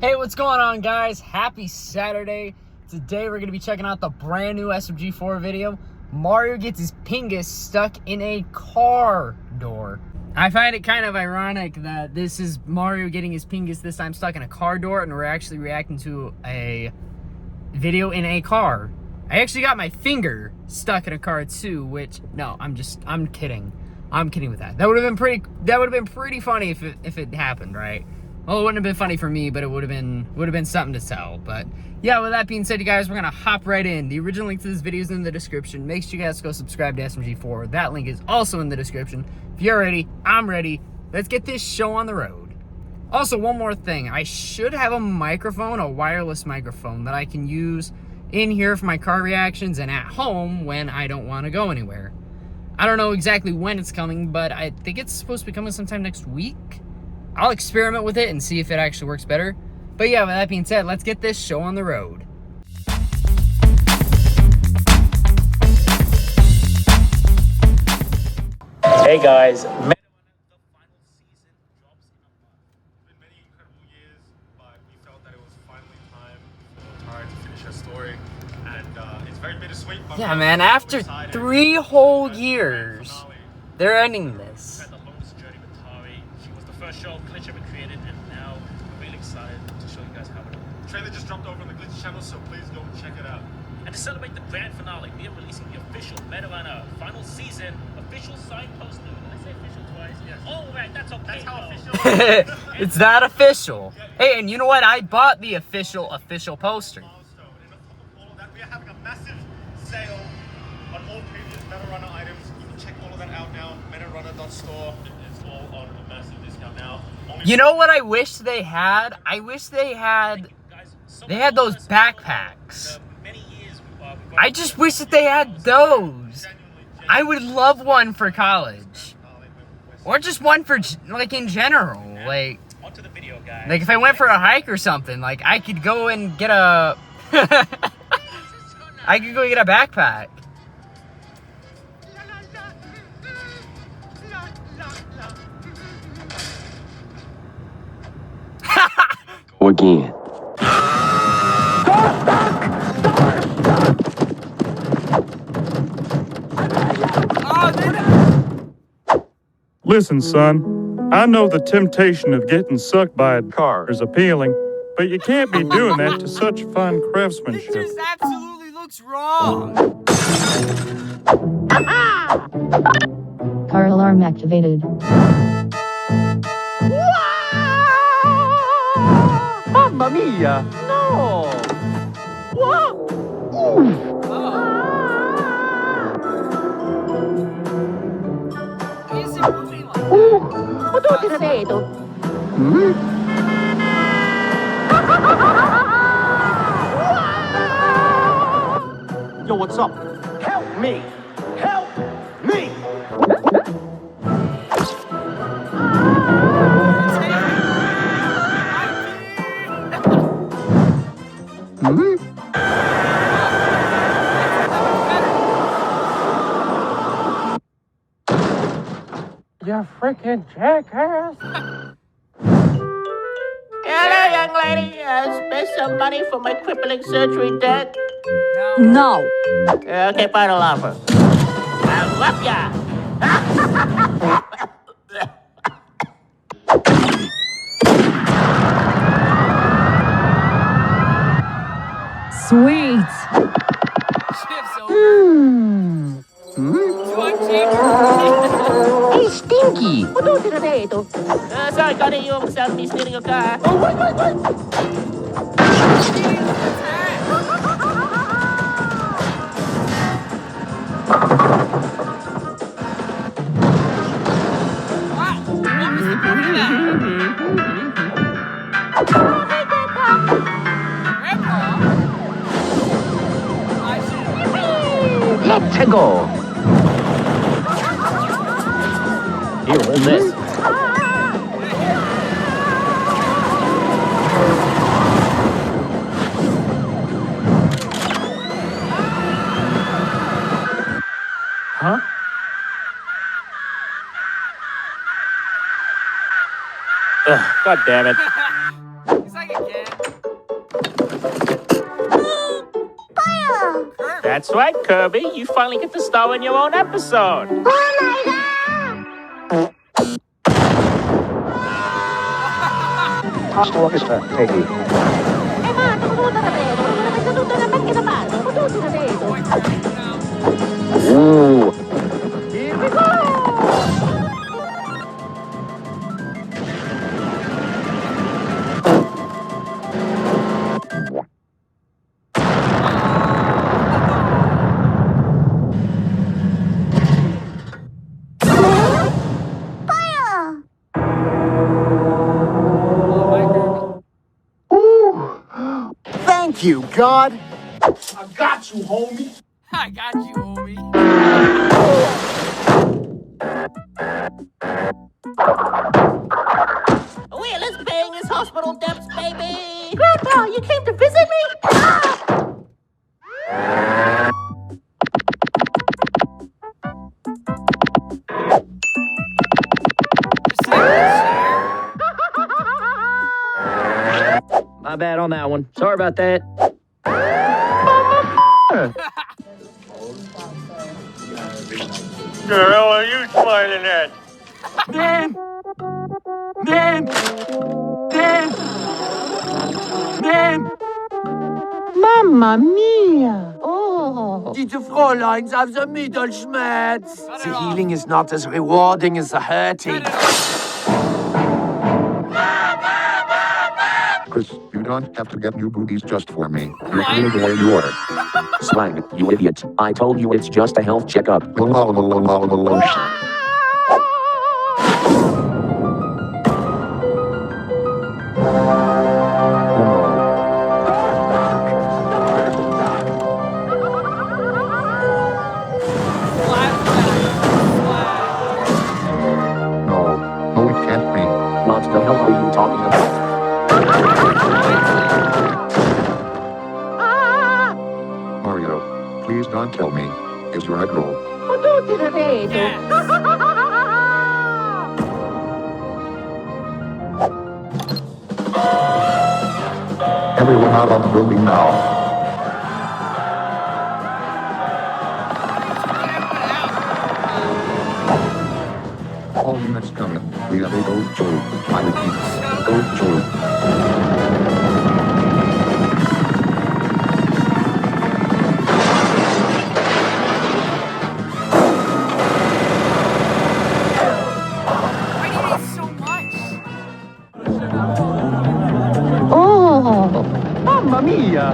Hey, what's going on, guys? Happy Saturday. Today we're going to be checking out the brand new SMG4 video. Mario gets his PINGAS stuck in a car door. I find it kind of ironic that this is Mario getting his PINGAS this time stuck in a car door, and we're actually reacting to a video in a car. I actually got my finger stuck in a car too, which, no, I'm kidding. I'm kidding with that. That would have been pretty funny if it happened, right? Well, it wouldn't have been funny for me, but it would have been something to tell. But yeah, with that being said, you guys, we're gonna hop right in. The original link to this video is in the description. Make sure you guys go subscribe to SMG4. That link is also in the description. If you're ready, I'm ready. Let's get this show on the road. Also, one more thing. I should have a microphone, a wireless microphone that I can use in here for my car reactions and at home when I don't want to go anywhere. I don't know exactly when it's coming, but I think it's supposed to be coming sometime next week. I'll experiment with it and see if it actually works better. But yeah, with that being said, let's get this show on the road. Hey guys. Yeah, man, after 3 whole years, they're ending this. She was the first show Glitch ever created, and now we're really excited to show you guys how it went. The trailer just dropped over on the Glitch channel, so please go and check it out. And to celebrate the grand finale, we are releasing the official Meta Runner final season official signposter. Did I say official twice? Yes. Oh, right, that's okay. That's how official. It's that official. Hey, and you know what? I bought the official poster. We are having a massive sale on all previous Meta Runner items. You can check all of that out now. MetaRunner.store. It's all on a massive discount now. You know what I wish they had? I wish they had those backpacks. I just wish that they had those. I would love one for college. Or just one for, like, in general. Like if I went for a hike or something, like, I could go and get a... I could go get a backpack. Again. Listen, son, I know the temptation of getting sucked by a car is appealing, but you can't be doing that to such fine craftsmanship. It just absolutely looks wrong. Car alarm activated. Mamma mia! No! What? Is it moving like that? What do you say? Yo, what's up? Help me! Help me! You freaking jackass! Hello, young lady. Spend some money for my crippling surgery debt? No. Okay, final offer. I love ya. Sweet. Shift's over. Hey, Stinky. What do you say? Sorry, Connie, you almost had me stealing your car. Oh, wait. Let's go! Here, hold this. Huh? Ugh, God damn it. He's like, strike again. That's right, Kirby. You finally get to star in your own episode. Hasta la vista, baby. Ooh. Here we go! Thank you, God. I got you, homie. I got you, homie. Wait, let's bang his hospital depths, baby. Grandpa, you came to visit me? Just sit in the chair. My bad on that one. Sorry about that. The hell are you smiling at? Dan! Dan! Dan! Dan! Mamma mia! Oh. Die Fräuleins have the middle schmerz. Cut it The off. healing is not as rewarding as the hurting. Chris, you don't have to get new boobies just for me. You're cool the way you are. Slag, you idiot. I told you it's just a health checkup. No, it can't be. What the hell are you talking about? Mario, please don't tell me. Is your egg roll? Everyone out on the building now. All units coming. We have a gold joy. I repeat, gold joy. Why do you eat so much? Oh. Mamma mia!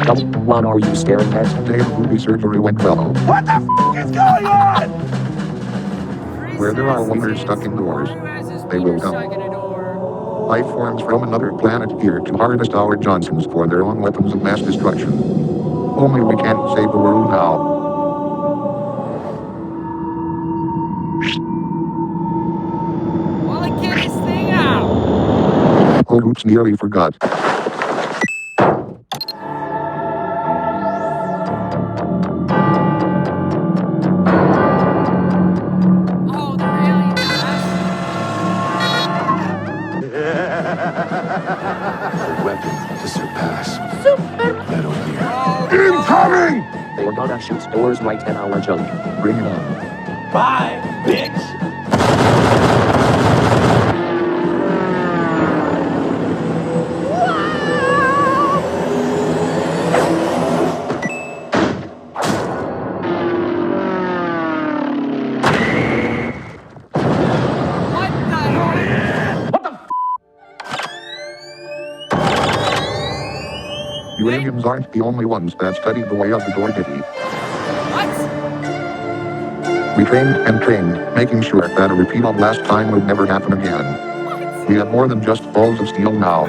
Come on, are you staring at? Dave's booby surgery went well. What the is going on? Where there are wonders stuck indoors, they will come. Life forms from another planet here to harvest our Johnsons for their own weapons of mass destruction. Only we can't save the world now. Well, get his thing out. Oh, oops, nearly forgot. Oh, they're aliens. Weapon to surpass. Metal Gear. Incoming! They're gonna shoot doors right at our junk. Bring it on. Bye, bitch. What the hell? You aliens aren't the only ones that studied the way of the door ditty. What? We trained and trained, making sure that a repeat of last time would never happen again. What? We have more than just balls of steel now.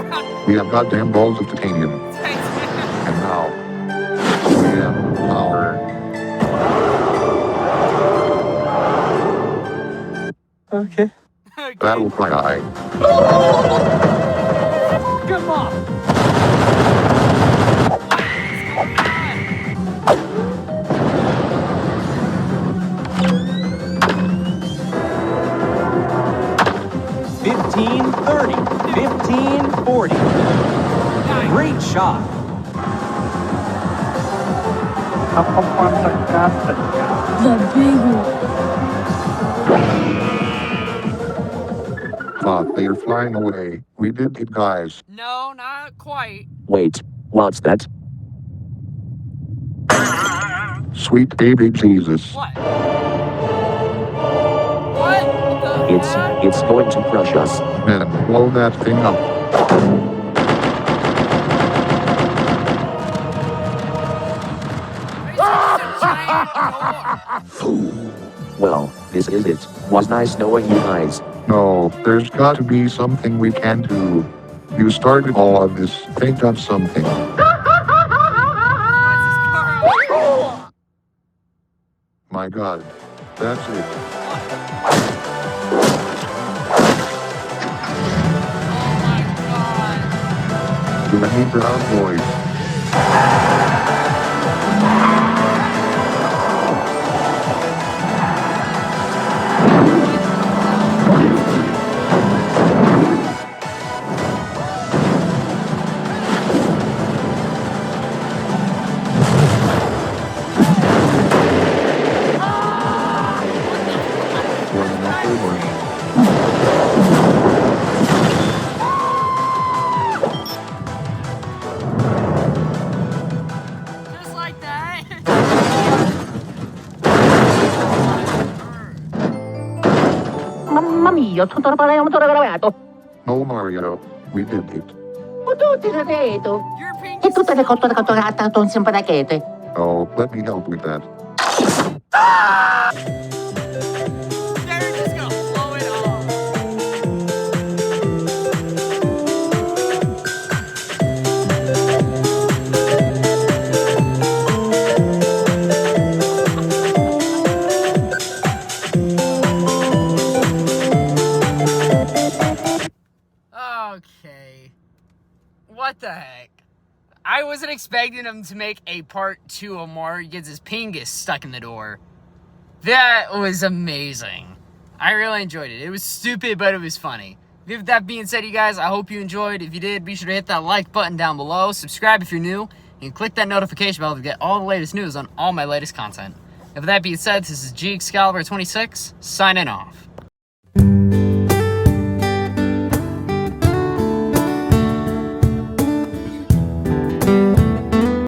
We have goddamn balls of titanium. And now, we have power. Okay. Battle cry. Come on. 15-30. 15-40. Great shot. The big one. Fuck, they are flying away. We did it, guys. No, not quite. Wait, what's that? Sweet baby Jesus. What? What the heck? It's going to crush us. Man, blow that thing up. It's a giant door. Well, this is it. Was nice knowing you guys. No, there's got to be something we can do. You started all of this. Think of something. What's this car on? My God. That's it. Oh my god. Too many brown boys. Just like that. Mamma mia, tutto lavorato. No, Mario. We did it. Tutti vedo. Your pink E tutte le cotto catturate non sempre da chete. Oh, let me help with that. They're just gonna blow it off. Okay. What the heck? I wasn't expecting him to make a part 2 of Mario gets his PINGAS stuck in the door. That was amazing. I really enjoyed it. It was stupid, but it was funny. With that being said, you guys, I hope you enjoyed. If you did, be sure to hit that like button down below. Subscribe if you're new. And click that notification bell to get all the latest news on all my latest content. And with that being said, this is G Excalibur 26, signing off.